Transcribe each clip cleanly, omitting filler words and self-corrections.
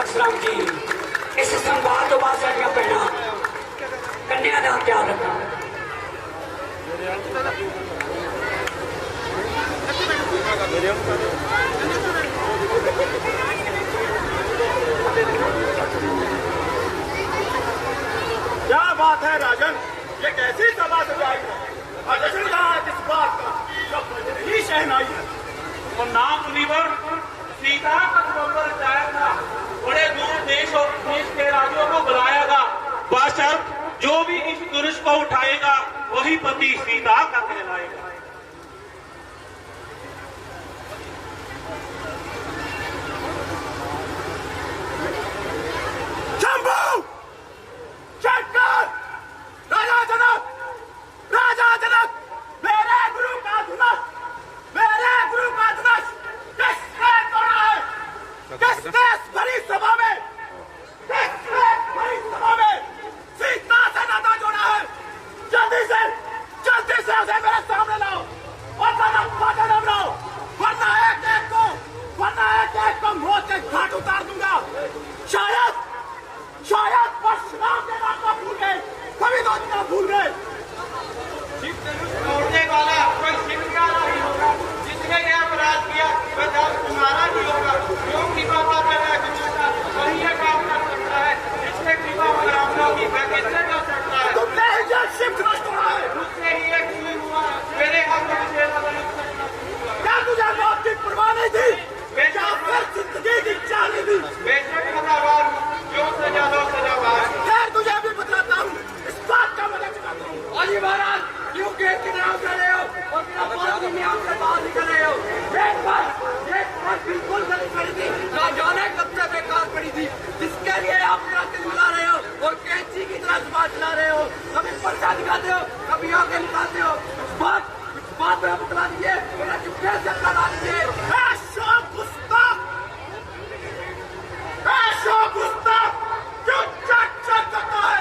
परशुराम जी इस संवाद तो बाद साड़ियां भैन कन्या का ख्याल रखना। क्या बात है राजन, ये कैसी सभा सजाई है? जश्न किस बात का जब ही शहनाई है। और नाम मुनिवर सीता का स्वयंवर रचाया था, बड़े दूर देश और देश के राज्यों को बुलाएगा, बशर्त जो भी इस धनुष को उठाएगा वही पति सीता का कहलाएगा। शायद परशुराम के नाम को भूल गए, कभी तो इतना भूल गए। तोड़ने वाला कोई सिख का नहीं होगा, जिसने यह अपराध किया वह दास तुम्हारा ही होगा। जो कृपा कर रहा है वही ये काम कर सकता है, जिसने कृपा ब्राह्मणों की वह किसने कर सकता है। तुमने ही जो शिव नष्ट हुआ है, मुझसे ही एक हुई हुआ मेरे हाथ में क्या तुझे मौत की परवाह नहीं थी? बेटा फिर जिंदगी की चाह नहीं थी। बेशक सजावार जो सजा लो सजावार। खैर तुझे भी बताता हूँ, इस बात का मजा चुकाता हूँ। अजी महाराज क्यों गेट के नाम कर रहे हो और बिना बात के नियम से बाहर निकल रहे हो? एक बात बिल्कुल गलत पड़ी थी, ना जाने कब से बेकार पड़ी थी, जिसके लिए आप मेरा दिल बुला रहे हो और कैंची की तरह जुबान चला रहे हो। कभी पर्चा दिखाते हो, कभी आगे निकालते हो। बात में बता दीजिए, मेरा चुपके से लगा दीजिए। क्यों चक करता है?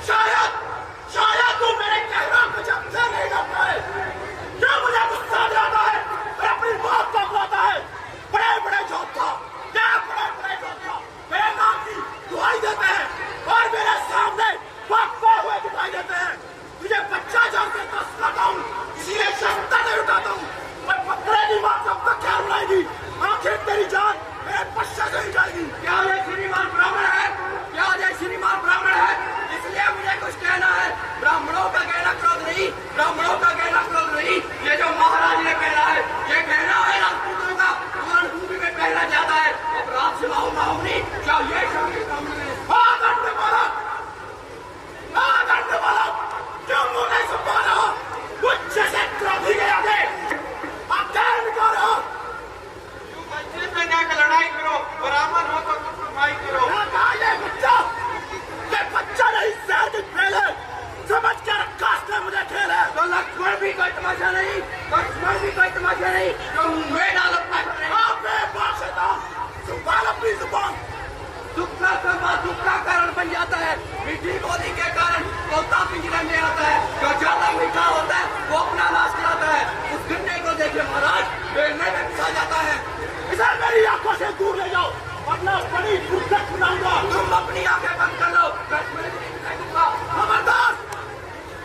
शायद तू मेरे कहना को जब से नहीं करता है। क्यों मुझे गुस्सा आता है? मैं अपनी बात को बुलाता है। बड़े बड़े योद्धा, मेरे नाम की दुहाई देते हैं और मेरे सामने भागते हुए दिखाई देते हैं। तुझे बच्चा जानकर दस लाता हूँ, इसीलिए शस्त्र नहीं उठाता हूँ। मैं पकड़े नहीं मार जब तक ख्याल उड़ाएगी, आखिर तेरी जान मेरे पश्चात से ही जाएगी। क्या ये श्रीमान ब्राह्मण है? इसलिए मुझे कुछ कहना है। ब्राह्मणों का कहना क्रोध नहीं, ये जो महाराज ने कहना है, ये कहना है राजपूतों का रणभूमि में पहना जाता है। अब रात से माहौनी क्या ये शब्द क्यों मुंह नहीं सुपा रहा? कुछ से क्रोधी के आगे लड़ाई करो, बराबर हो तो कमाई करो। बच्चा नहीं, शहर की खेल है, समझ के रखा इसने मुझे खेल है। तो लक्ष्मण भी कोई तमाशा नहीं, तो मैं डाल अपना अपनी जुबान। दुख का कारण बन जाता है, मीठी बोली के कारण तोता पिंजरे में आता है। जो ज्यादा मीठा होता है वो अपना नाश कराता है। उस गन्ने को देखिए महाराज, बेलने में पिसा जाता है। इसे मेरी आंखों से दूर ले जाओ, वरना बड़ी फुर्सत सुनाऊंगा। तुम अपनी आंखें बंद कर लो,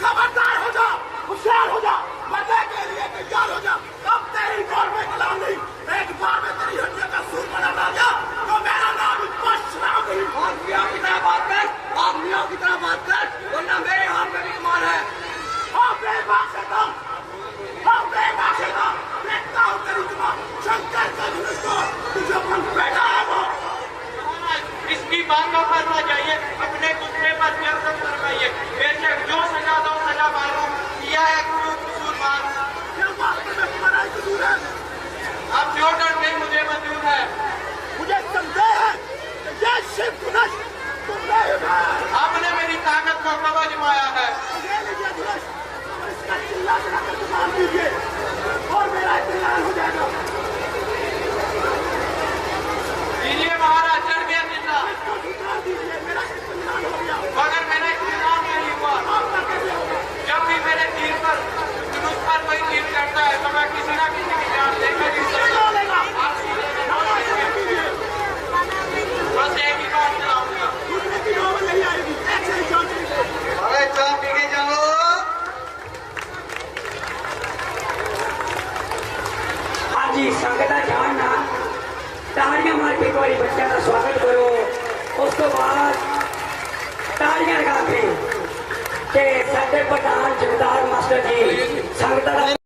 खबरदार हो जा, होशियार हो जा, मरने के लिए तैयार हो जा। अब तेरी गौर में कलाम नहीं, एक बार में तेरी हड्डियों का सूर बना राजा, तो मेरा नाम परशुराम नहीं। आदमियों की तरह बात कर, वरना मेरे हाथ में भी कमान है। जी संगत जानना तालियां मार के एक बार बच्चों का स्वागत करो। उस तो बाद तालियां लगा के साडे प्रधान जगदार मास्टर जी संगत